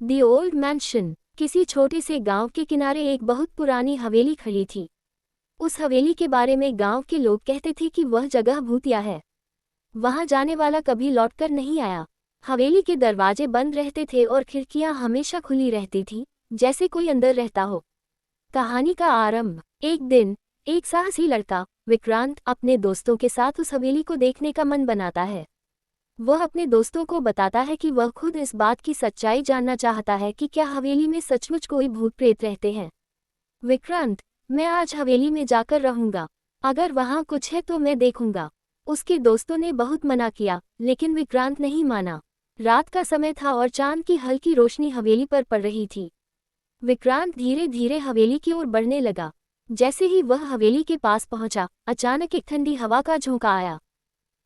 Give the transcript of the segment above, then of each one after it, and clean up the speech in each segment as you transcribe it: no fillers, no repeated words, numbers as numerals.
The old mention. किसी छोटे से गांव के किनारे एक बहुत पुरानी हवेली खड़ी थी। उस हवेली के बारे में गांव के लोग कहते थे कि वह जगह भूतिया है, वहां जाने वाला कभी लौटकर नहीं आया। हवेली के दरवाजे बंद रहते थे और खिड़कियां हमेशा खुली रहती थीं, जैसे कोई अंदर रहता हो। कहानी का आरंभ। एक दिन एक साहसी लड़का विक्रांत अपने दोस्तों के साथ उस हवेली को देखने का मन बनाता है। वह अपने दोस्तों को बताता है कि वह खुद इस बात की सच्चाई जानना चाहता है कि क्या हवेली में सचमुच कोई भूत प्रेत रहते हैं। विक्रांत, मैं आज हवेली में जाकर रहूंगा, अगर वहां कुछ है तो मैं देखूंगा। उसके दोस्तों ने बहुत मना किया, लेकिन विक्रांत नहीं माना। रात का समय था और चांद की हल्की रोशनी हवेली पर पड़ रही थी। विक्रांत धीरे धीरे हवेली की ओर बढ़ने लगा। जैसे ही वह हवेली के पास पहुंचा, अचानक एक ठंडी हवा का झोंका आया।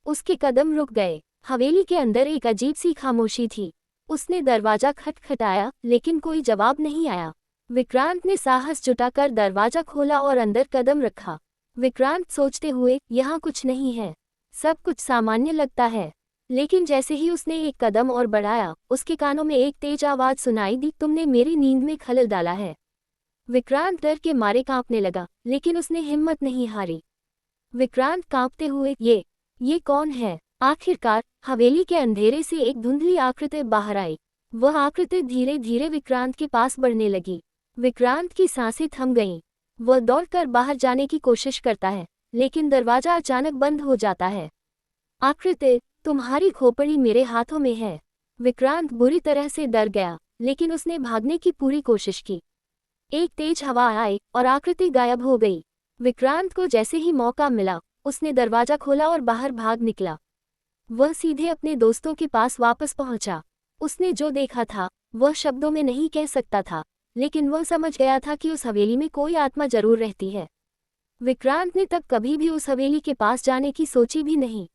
उसके कदम रुक गए। हवेली के अंदर एक अजीब सी खामोशी थी। उसने दरवाजा खटखटाया, लेकिन कोई जवाब नहीं आया। विक्रांत ने साहस जुटाकर दरवाजा खोला और अंदर कदम रखा। विक्रांत सोचते हुए, यहाँ कुछ नहीं है, सब कुछ सामान्य लगता है। लेकिन जैसे ही उसने एक कदम और बढ़ाया, उसके कानों में एक तेज आवाज सुनाई दी, तुमने मेरी नींद में खलल डाला है। विक्रांत डर के मारे कांपने लगा, लेकिन उसने हिम्मत नहीं हारी। विक्रांत कांपते हुए, ये कौन है? आखिरकार हवेली के अंधेरे से एक धुंधली आकृति बाहर आई। वह आकृति धीरे धीरे विक्रांत के पास बढ़ने लगी। विक्रांत की सांसें थम गईं। वह दौड़कर बाहर जाने की कोशिश करता है, लेकिन दरवाजा अचानक बंद हो जाता है। आकृति, तुम्हारी खोपड़ी मेरे हाथों में है। विक्रांत बुरी तरह से डर गया, लेकिन उसने भागने की पूरी कोशिश की। एक तेज हवा आई और आकृति गायब हो गई। विक्रांत को जैसे ही मौका मिला, उसने दरवाजा खोला और बाहर भाग निकला। वह सीधे अपने दोस्तों के पास वापस पहुंचा। उसने जो देखा था वह शब्दों में नहीं कह सकता था, लेकिन वह समझ गया था कि उस हवेली में कोई आत्मा जरूर रहती है। विक्रांत ने तब कभी भी उस हवेली के पास जाने की सोची भी नहीं।